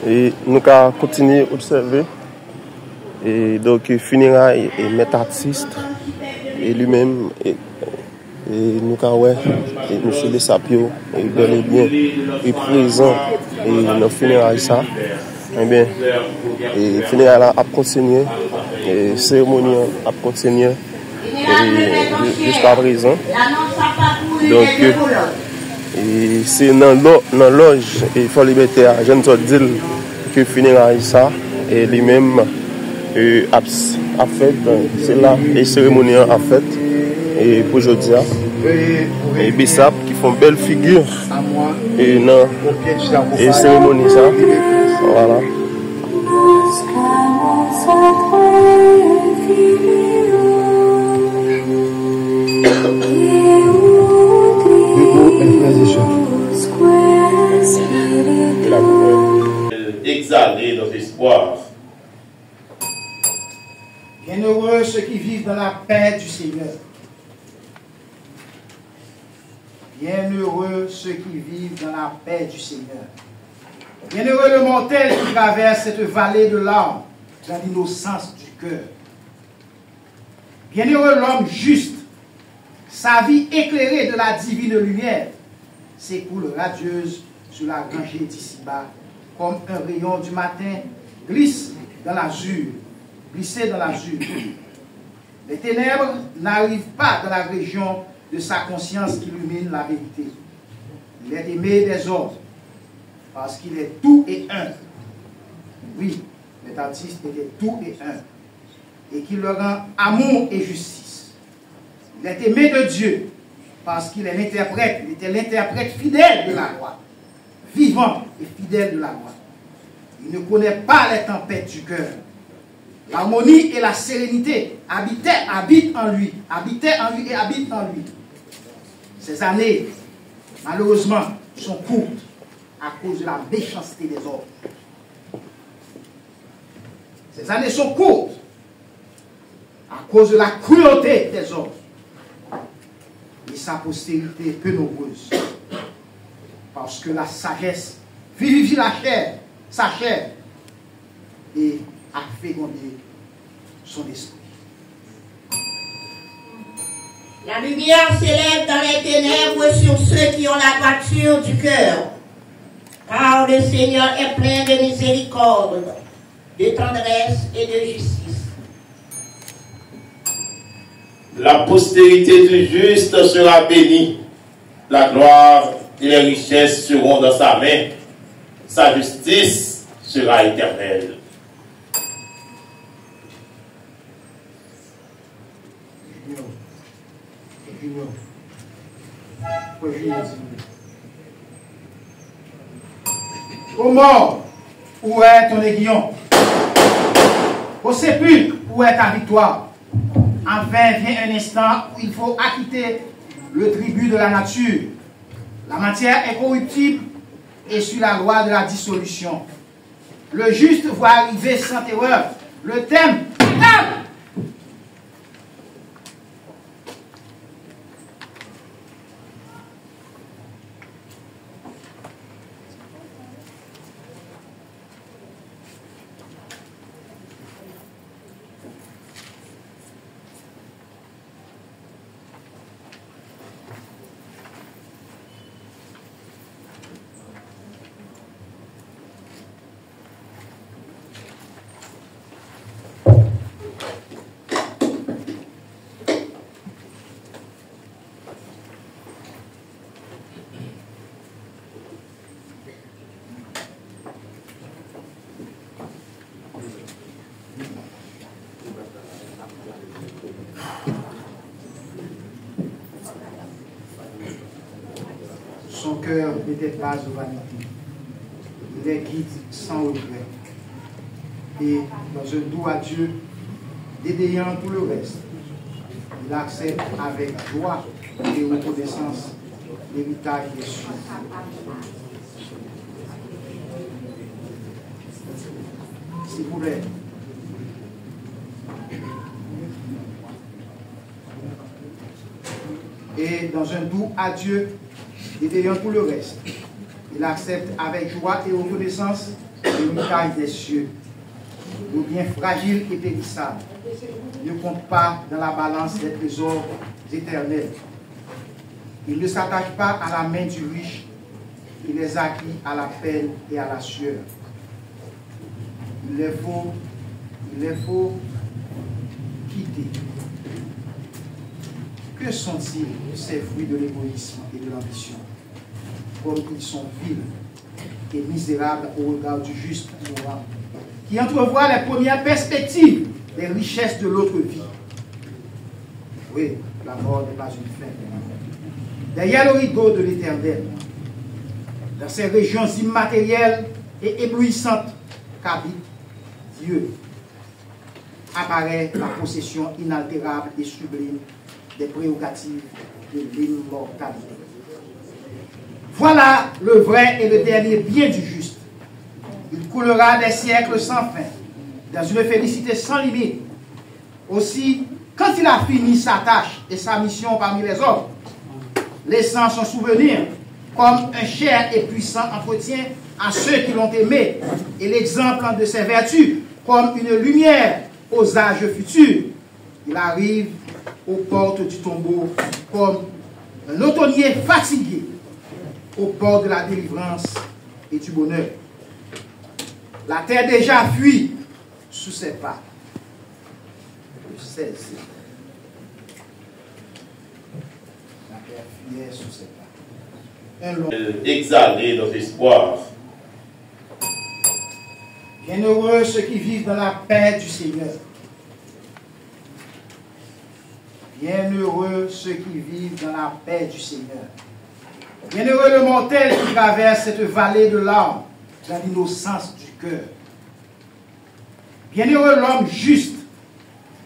Et nous allons continuer à observer. Et donc, funérailles et maître artiste, et lui-même, et nous allons et M. Lesapio, et bel et bien, est présent et dans funérailles ça. Eh bien, et funérailles a continué, et cérémonie a continué jusqu'à présent. Donc, et c'est dans loge et il faut liberté à je ne sais dire que funérailles ça et lui-même a fait c'est là et cérémonie a fait et pour aujourd'hui et Bissap qui font belle figure et non et cérémonie ça voilà. Exalé dans l'espoir. Bienheureux ceux qui vivent dans la paix du Seigneur. Bienheureux ceux qui vivent dans la paix du Seigneur. Bienheureux le mortel qui traverse cette vallée de larmes dans l'innocence du cœur. Bienheureux l'homme juste, sa vie éclairée de la divine lumière s'écoule radieuse sur la rangée d'ici-bas, comme un rayon du matin glisse dans l'azur, glissé dans l'azur. Les ténèbres n'arrivent pas dans la région de sa conscience qui illumine la vérité. Il est aimé des autres, parce qu'il est tout et un. Oui, les artistes étaient tout et un, et qui leur rend amour et justice. Il est aimé de Dieu, parce qu'il est l'interprète, il était l'interprète fidèle de la loi, vivant et fidèle de la loi. Il ne connaît pas les tempêtes du cœur. L'harmonie et la sérénité habitent en lui et habitent en lui. Ces années, malheureusement, sont courtes à cause de la méchanceté des hommes. Ces années sont courtes à cause de la cruauté des hommes. Et sa postérité peu nombreuse. Parce que la sagesse vivifie la chair, sa chair, et a fécondé son esprit. La lumière s'élève dans les ténèbres sur ceux qui ont la droiture du cœur. Car le Seigneur est plein de miséricorde, de tendresse et de justice. La postérité du juste sera bénie. La gloire et les richesses seront dans sa main. Sa justice sera éternelle. Ô mort, où est ton aiguillon? Au sépulcre, où est ta victoire? Enfin vient un instant où il faut acquitter le tribut de la nature. La matière est corruptible et suit la loi de la dissolution. Le juste voit arriver sans terreur le thème. Son cœur n'était pas aux vanités. Il les guide sans regret. Et dans un doux adieu, dédaignant tout le reste, il accepte avec joie et reconnaissance l'héritage des cieux. S'il vous plaît. Et dans un doux adieu, détériant tout le reste. Il accepte avec joie et reconnaissance l'héritage des cieux. Le bien fragile et périssable ne compte pas dans la balance des trésors éternels. Il ne s'attache pas à la main du riche. Il les acquit à la peine et à la sueur. Il les faut quitter. Que sont-ils ces fruits de l'égoïsme et de l'ambition? Comme ils sont vils et misérables au regard du juste moral, qui entrevoit les premières perspectives des richesses de l'autre vie. Oui, la mort n'est pas une fin. Derrière le rideau de l'Éternel, dans ces régions immatérielles et éblouissantes qu'habite Dieu, apparaît la possession inaltérable et sublime des prérogatives de l'immortalité. Voilà le vrai et le dernier bien du juste. Il coulera des siècles sans fin, dans une félicité sans limite. Aussi, quand il a fini sa tâche et sa mission parmi les hommes, laissant son souvenir comme un cher et puissant entretien à ceux qui l'ont aimé, et l'exemple de ses vertus comme une lumière aux âges futurs, il arrive aux portes du tombeau comme un automnier fatigué au bord de la délivrance et du bonheur. La terre déjà fuit sous ses pas. Le 16. La terre fuyait sous ses pas. Exhaler notre espoir. Bienheureux ceux qui vivent dans la paix du Seigneur. Bienheureux ceux qui vivent dans la paix du Seigneur. Bienheureux le mortel qui traverse cette vallée de larmes dans l'innocence du cœur. Bienheureux l'homme juste,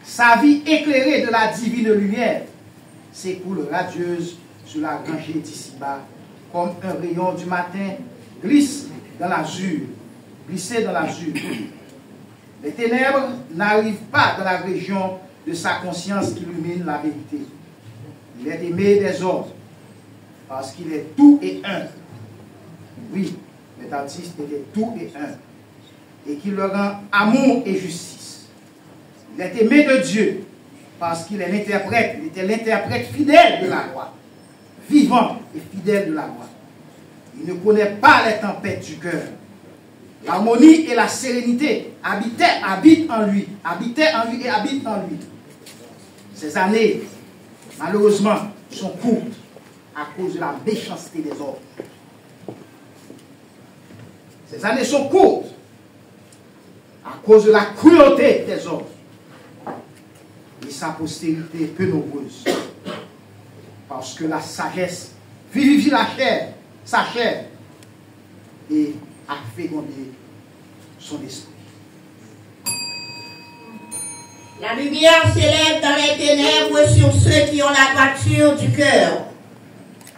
sa vie éclairée de la divine lumière s'écoule radieuse sur la rangée d'ici-bas, comme un rayon du matin glissé dans l'azur. Les ténèbres n'arrivent pas dans la région de sa conscience qui illumine la vérité. Il est aimé des autres parce qu'il est tout et un. Oui, les artistes étaient tout et un. Et qu'il leur rend amour et justice. Il est aimé de Dieu parce qu'il est l'interprète. Il était l'interprète fidèle de la loi. Vivant et fidèle de la loi. Il ne connaît pas les tempêtes du cœur. L'harmonie et la sérénité habitent en lui et habitent en lui. Ces années, malheureusement, sont courtes à cause de la méchanceté des hommes. Ces années sont courtes à cause de la cruauté des hommes. Et sa postérité peu nombreuse. Parce que la sagesse vivifie sa chair, et a fécondé son esprit. La lumière s'élève dans les ténèbres sur ceux qui ont la droiture du cœur.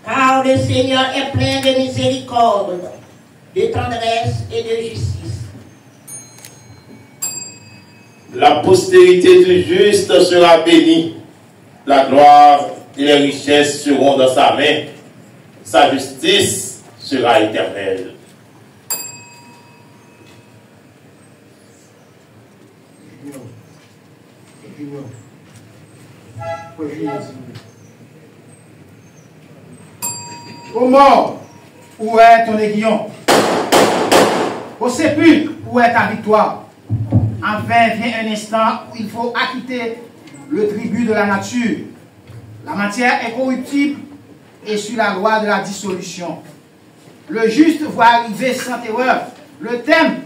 Car le Seigneur est plein de miséricorde, de tendresse et de justice. La postérité du juste sera bénie. La gloire et les richesses seront dans sa main. Sa justice sera éternelle. Ô mort, où est ton aiguillon? Au sépulcre, où est ta victoire? Enfin vient un instant où il faut acquitter le tribut de la nature. La matière est corruptible et sur la loi de la dissolution. Le juste voit arriver sans terreur le thème.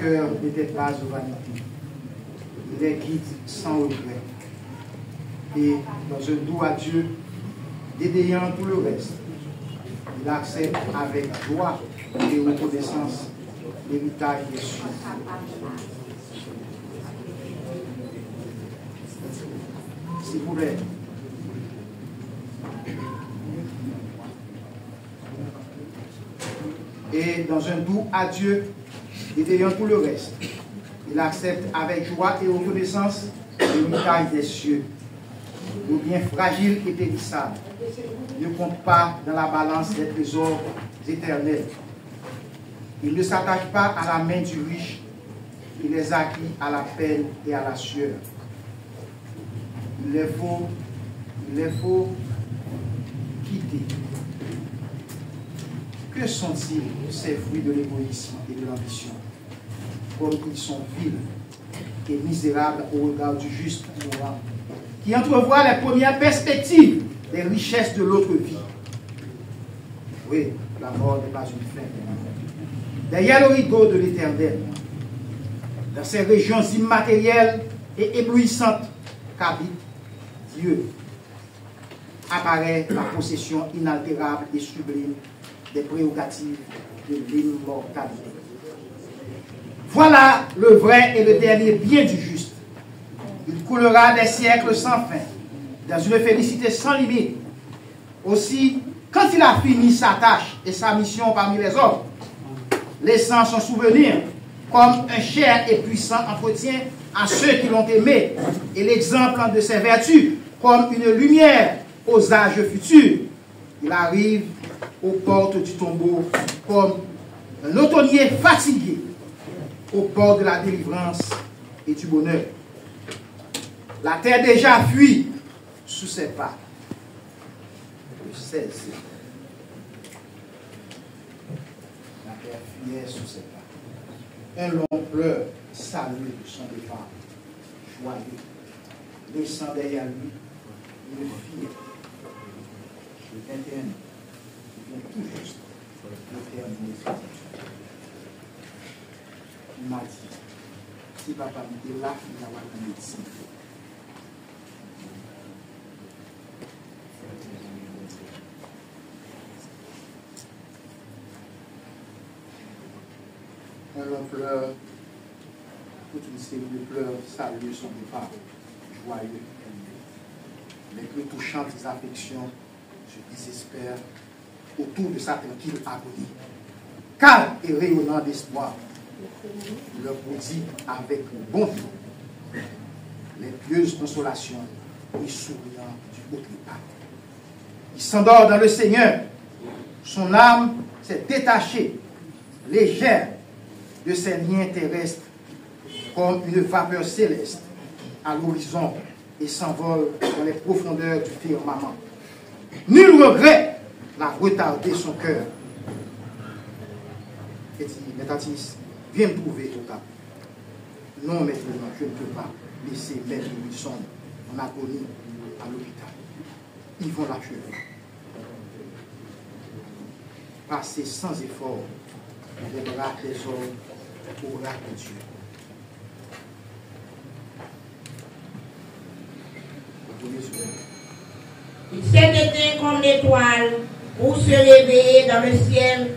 cœur n'était pas aux vanités. Il les guide sans regret. Et dans un doux adieu, dédaignant tout le reste, il accepte avec joie et reconnaissance l'héritage des cieux. S'il vous plaît. Et dans un doux adieu, dédaignant tout le reste, il accepte avec joie et reconnaissance l'héritage des cieux. Le bien fragile et périssable ne compte pas dans la balance des trésors éternels. Il ne s'attache pas à la main du riche, il les acquit à la peine et à la sueur. Il les faut quitter. Que sont-ils ces fruits de l'égoïsme et de l'ambition? Comme ils sont vils et misérables au regard du juste ignorant, qui entrevoit les premières perspectives des richesses de l'autre vie. Oui, la mort n'est pas une fin. Derrière le rideau de l'Éternel, dans ces régions immatérielles et éblouissantes qu'habite Dieu, apparaît la possession inaltérable et sublime des prérogatives de l'immortalité. Voilà le vrai et le dernier bien du juste. Il coulera des siècles sans fin, dans une félicité sans limite. Aussi, quand il a fini sa tâche et sa mission parmi les hommes, laissant son souvenir comme un cher et puissant entretien à ceux qui l'ont aimé, et l'exemple de ses vertus comme une lumière aux âges futurs, il arrive aux portes du tombeau comme un automnier fatigué au bord de la délivrance et du bonheur. La terre déjà fuit sous ses pas. Le 16. La terre fuyait sous ses pas. Un long pleur salue son départ, joyeux, laissant derrière lui une fille. Le 21 vient tout juste de terminer ses études. Il m'a dit, si papa m'était là, il va avoir une médecine. Un long pleur, toute une série de pleurs saluent son départ, joyeux. Les plus touchantes affections se désespèrent autour de sa tranquille agonie. Calme et rayonnant d'espoir, il leur prodigue avec bonté les pieuses consolations et souriant du haut trépas. Il s'endort dans le Seigneur. Son âme s'est détachée, légère de ses liens terrestres, comme une vapeur céleste à l'horizon et s'envole dans les profondeurs du firmament. Nul regret n'a retardé son cœur. Et dit, Métatis, viens me trouver au cap. Non, maintenant, je ne peux pas laisser Maître Wilson en agonie à l'hôpital. Ils vont l'achever. Passer sans effort les bras des hommes au bras de Dieu. Il s'est éteint comme l'étoile pour se réveiller dans le ciel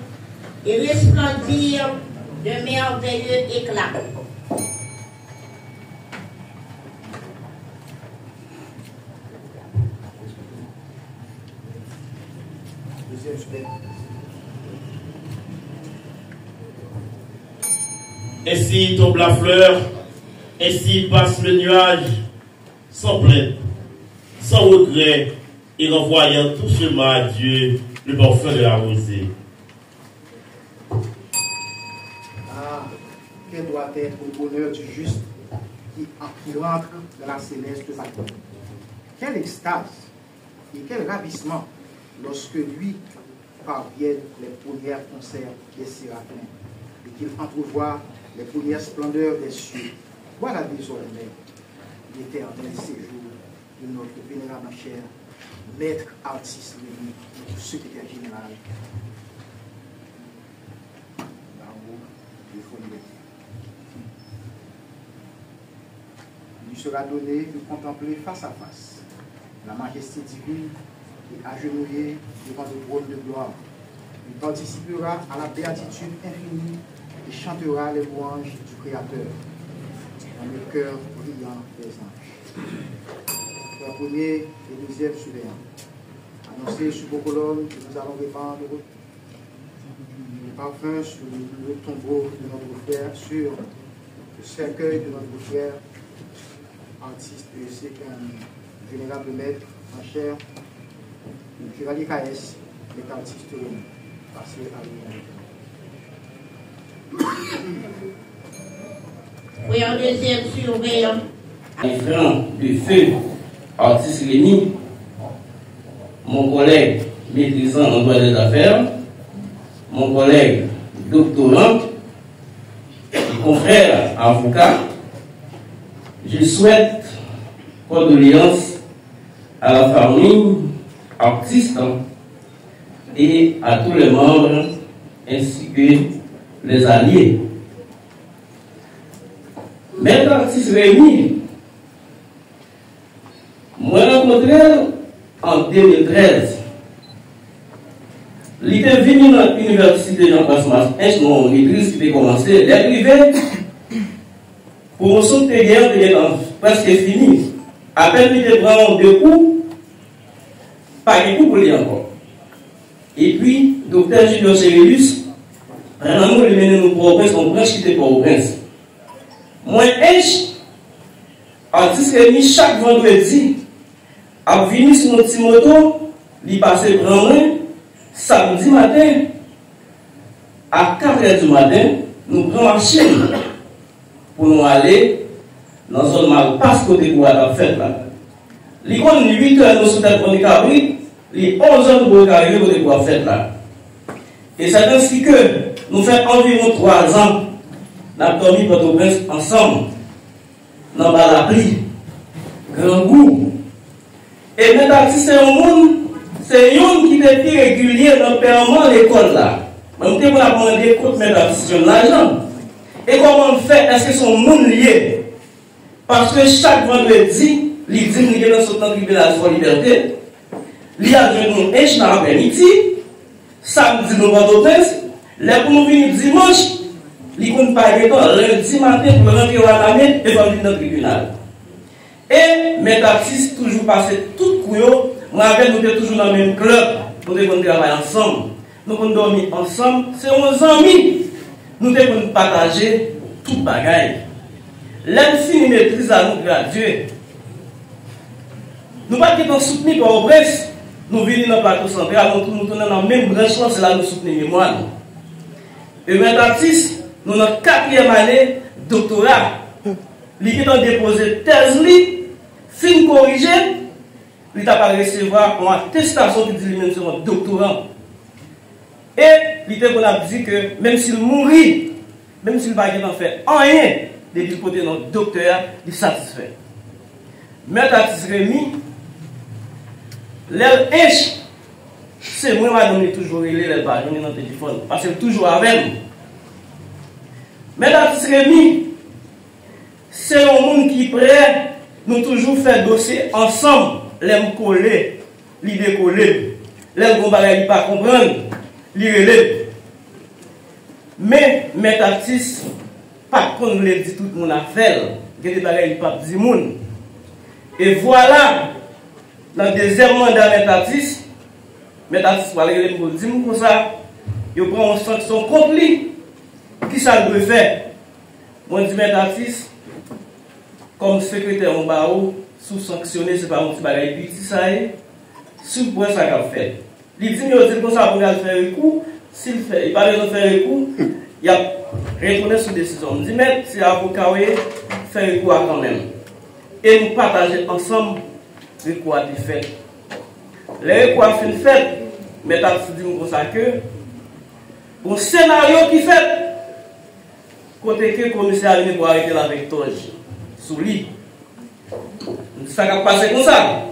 et resplendir de merveilleux éclats. Ainsi tombe la fleur, ainsi passe le nuage, sans plainte, sans regret, et renvoyant tout chemin à Dieu, le parfum de la rosée. Ah, quel doit être le bonheur du juste qui rentre dans la céleste patrie. Quelle extase et quel ravissement lorsque lui parviennent les premières concerts des séraphins et qu'il entrevoit les premières splendeurs des cieux. Voilà désormais l'éternel séjour de notre vénérable chair, maître artiste réuni et secrétaire général. Là-haut, il faut le dire. sera donné de contempler face à face la majesté divine et agenouillé devant le trône de gloire. Il participera à la béatitude infinie et chantera les louanges du Créateur dans le cœur brillant des anges. Le premier et deuxième suppléant. Annoncé sur vos colonnes que nous allons répandre le parfum sur le tombeau de notre frère, sur le cercueil de notre frère, artiste, c'est un vénérable maître en chair, le Chevalier KS, est artiste passé à l'humanité. Oui, en deuxième surveillant. Les frères de feu, artiste Rémi, mon collègue maîtrisant en droit des affaires, mon collègue doctorant, mon frère avocat, je souhaite condoléances à la famille artiste et à tous les membres ainsi que les alliés. Maître artiste Rémi, moi rencontré en 2013. Il était venu dans l'université Jean-Pascal mon maîtrise qui était commencé, il est arrivé pour son terrain presque fini. À peine il était prendre 2 coups, pas de coups pour lui encore. Et puis, docteur Julio Cérillus, vraiment, il menait nous pour au prince, on branche qui était pour au prince. Moi, artiste Rémi, chaque vendredi, a venu sur mon petit moto, il passait vraiment samedi matin, à 4h du matin, nous prenons machine pour nous aller dans une zone malpasse côté pour la fête là. Il y a 8h nous sommes dans le cabri, il y a 11h nous pouvons arriver côté pour la fête là. Et c'est ainsi que nous faisons environ 3 ans, nous avons dormi Port-au-Prince ensemble, dans la pluie, grand goût. Et maintenant, si c'est un monde, c'est un monde qui est plus régulier dans le paiement l'école là. Même si on a demandé contre maintenant, si l'argent. Et comment on fait? Est-ce que c'est un monde lié? Parce que chaque vendredi, il dit qu'il est dans son temps de libération liberté. Il y a un monde dans l'après-midi. Samedi, nous avons Prince. Là, pour nous venir dimanche, il compte pas le temps, lundi matin, pour rentrer à la main et pour venir dans le tribunal. Et mes artistes toujours passé tout couillot, moi nous étions toujours dans le même club, nous devons travailler ensemble, nous avons dormi ensemble, c'est nos amis, nous devons partager tout bagaille. L'un fini maîtrise à nous graduer. Nous ne pouvons pas soutenir par au presse, nous venons dans le plateau central, nous tournons dans la même branche, c'est là que nous soutenons mémoire. Et mes artistes, nous sommes en 4e année doctorat. Il a déposé thèse, fin corrigé, il n'a pas recevoir une attestation qui dit lui-même sur un doctorant. Et il a dit que même s'il mourit, même s'il ne va pas faire rien, depuis le côté de notre docteur, il est satisfait. Maître artiste Rémi, l'air H, c'est moi, madame, qui toujours relé les barres, dans le téléphone, parce que toujours avec nous. Maître artiste Rémi, c'est un monde qui est prêt, nous toujours faire dossier ensemble, les coller, les décoller, les ne pas comprendre, les relève. Mais mes artistes, pas qu'on le dit tout le monde a fait, que les bagailles pas dit monde. Et voilà, dans le deuxième mandat mes artistes, voilà, ils me disent comme ça, ils prennent une sanction contre lui. Qui ça doit faire? Moi, je dis mes artistes, comme secrétaire en barreau, sous sanctionné, c'est pas mon petit bagage petit, ça est, sous point ça qu'a fait. Il dit, mais comme ça, pour faire recours, s'il fait, il parle de faire recours, il a retourné sur décision. Je dis, mais si l'avocat fait recours quand même. Et nous partageons ensemble le recours à fait. Le recours a fait, mais t'as dit comme ça que, un scénario qui fait, côté que le commissaire a venu pour arrêter la victoire. Sous lui. Ça va passer comme ça.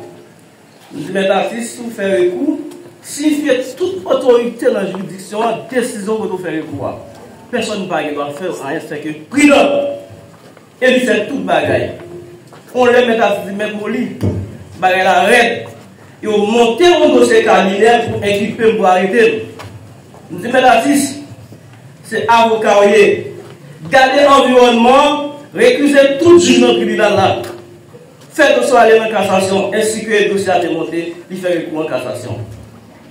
Nous disons, mais artiste, si vous faites recours, s'il fait toute autorité dans la juridiction, décision que vous faites recours, personne ne va faire rien, c'est que prix d'homme. Et il fait toute bagaille. on les met à mettre au lit, la raide. Ils ont monté un dossier cabinet pour équiper pour arrêter. Nous disons, l'artiste, c'est avocat, garder l'environnement, récuser tout jugement criminel là. Faire dossier aller en cassation, ainsi que le dossier à démonter, il fait recours en cassation.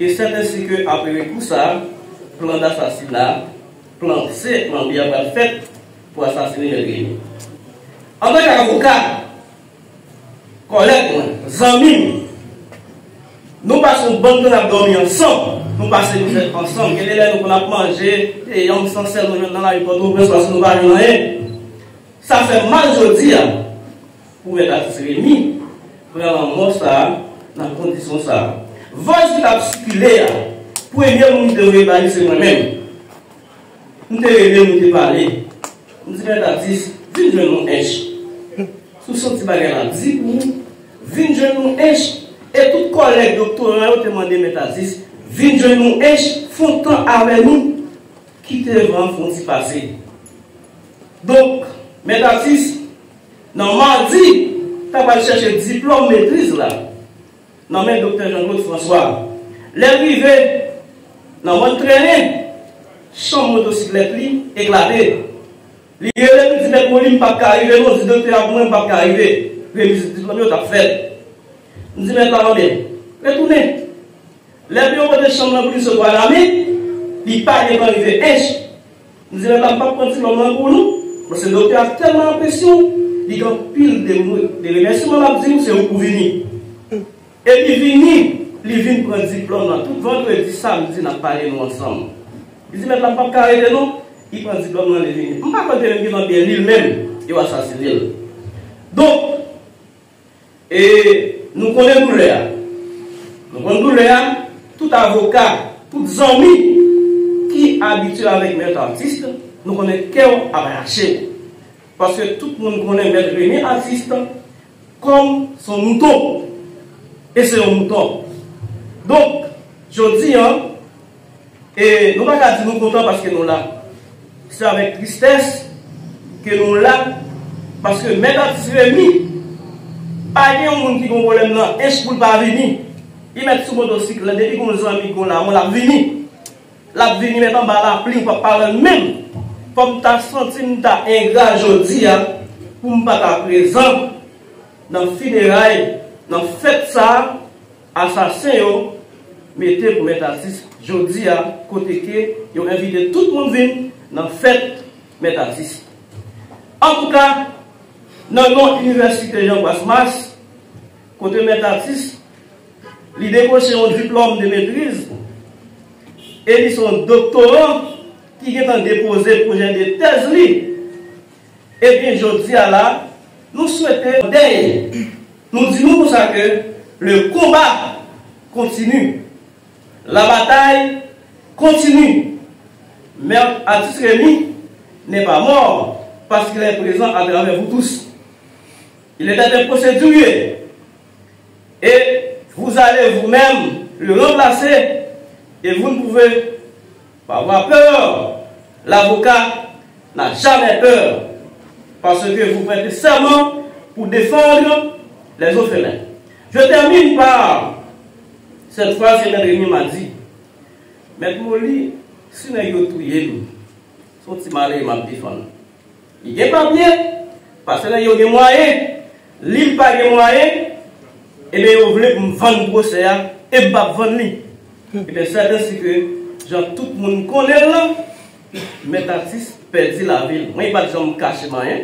Et c'est ainsi que, après recours, ça, plan d'assassinat, plan C, plan B, va fait pour assassiner les ennemis. En tant qu'avocat, collègues, amis, nous passons bonne temps à dormir ensemble. Nous passons ensemble. Quel est nous avons mangé et on s'en sert dans la rue parce que nous n'avons rien. Ça fait mal aujourd'hui pour être Rémi, pour avoir mort ça, dans la condition ça. Voici qui a circulé, pour aider nous devons parler, c'est moi-même. Nous devons parler. Nous devons dire, viens de nous aider. Sous son petit bagage, dis-nous, viens de nous aider. Et tout collègue doctorat ont demandé métasis, viens de nous aider, font temps avec nous, quitter vraiment, font-ils passer. Donc, métasis, non, mardi, tu vas chercher diplôme maîtrise là. Non, mais docteur Jean-Claude François, l'arrivée, dans mon traîner, chambre motocyclette, éclaté. Il y a des petits problèmes pas arriver, non, le docteur a moins pas arriver. Le diplôme est fait. Nous disons maintenant bien, retournez. Les bureaux de chambre plus se voient l'armée, ils parlent de l'arrivée. Nous disons maintenant pas prendre le pour nous, parce que le docteur a tellement l'impression, il y a pile de remerciements à dire, c'est où pour venir. Et puis venir, il vient prendre le diplôme, tout vendredi, samedi, nous parlons nous ensemble. Il dit maintenant pas carré non, il prend le diplôme, il vient. On ne peut pas compter même bien lui-même, il va assassiner. Donc, et nous connaissons douleur. Nous connaissons douleur, tout avocat, tout amis qui habituent avec maître artiste, nous connaissons cœur arraché. Parce que tout le monde connaît maître Rémi artiste comme son mouton. Et c'est un mouton. Donc, je dis, et nous ne pouvons pas dire nous contents parce que nous là. C'est avec tristesse que nous là. Parce que maître artiste Rémi, pas de monde qui a un problème là, est-ce pour pas venir? Ils mettent sur le motocycle, depuis qu'on a amis qu'on a, on l'a venu. La venu mettant par la pluie, on va parler même. Comme tu as senti, tu as ingrat aujourd'hui, pour ne pas être présent dans le funérail, dans le fait ça, assassin, mettez pour mettre artiste. Aujourd'hui, côté que, ils ont invité tout le monde à venir dans le fait mettre artiste. En tout cas, dans l'université Jean Guasmas, côté maître artiste, il décroché un diplôme de maîtrise et ils sont doctorants qui ont déposé le projet de thèse. Et bien, je dis à là, nous souhaitons d'ailleurs, nous disons pour ça que le combat continue, la bataille continue. Mais artiste Rémi n'est pas mort parce qu'il est présent à travers vous tous. Il est un procédurier. Et vous allez vous-même le remplacer. Et vous ne pouvez pas avoir peur. L'avocat n'a jamais peur. Parce que vous prêtez serment pour défendre les orphelins. Je termine par cette phrase que Maître Rémi m'a dit. Maître Moli, si nous avons tué nous, son petit malin m'a défendu. Il n'est pas bien. Parce que nous avons des moyens. L'île pas de moyens, et bien vous voulez me vendre le procès et me vendre lui. Et bien c'est ainsi que genre, tout le monde connaît là, mais l'artiste perdit la ville. Moi, il n'y a pas de gens me cacher rien.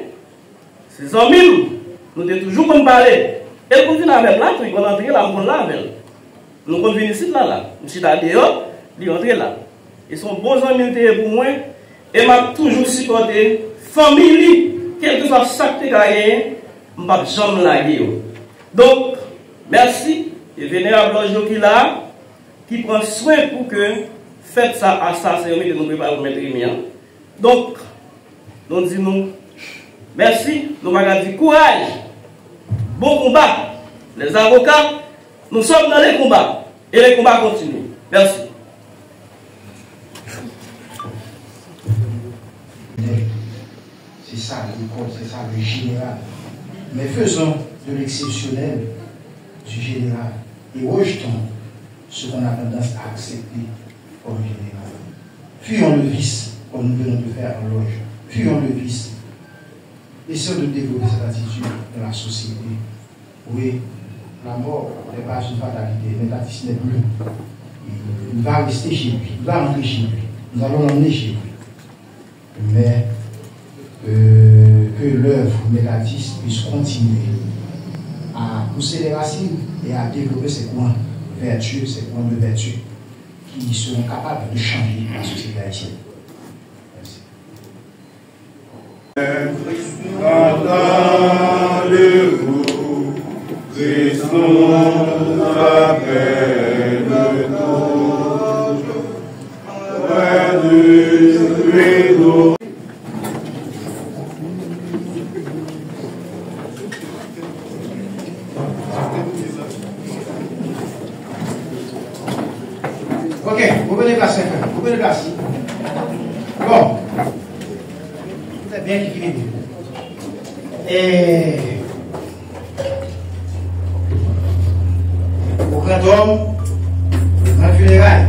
Ces amis, nous devons toujours comme parler. Et quand on vient avec là, on va entrer là, on là avec. Nous on vient ici là. Je suis dehors, ils entrent là. Ils sont bons amis pour moi, et m'a toujours supporté famille, quel que soit chaque gagné. Donc, merci, et vénérable Ange qui là, qui prend soin pour que faites ça à ça, c'est de nous préparer pour mettre Rémi. Donc, nous disons merci, nous allons dire courage, bon combat. Les avocats, nous sommes dans les combats, et les combats continuent. Merci. C'est ça, c'est ça le général. mais faisons de l'exceptionnel du général et rejetons ce qu'on a tendance à accepter comme général. Fuyons le vice, comme nous venons de faire en loge. Fuyons le vice. Essayons de développer cette attitude dans la société. Oui, la mort n'est pas une fatalité, mais l'artiste n'est plus. Il va rester chez lui, il va rentrer chez lui. Nous allons l'emmener chez lui. Mais que l'œuvre mégatiste puisse continuer à pousser les racines et à développer ces coins vertueux, ces coins de vertu qui seront capables de changer la société haïtienne. Entendez-vous, Christ nous appelle tous, près du rideau. Ok, vous venez placer, vous venez placer. Bon, c'est bien équilibré. Et au grand homme, dans le funérail,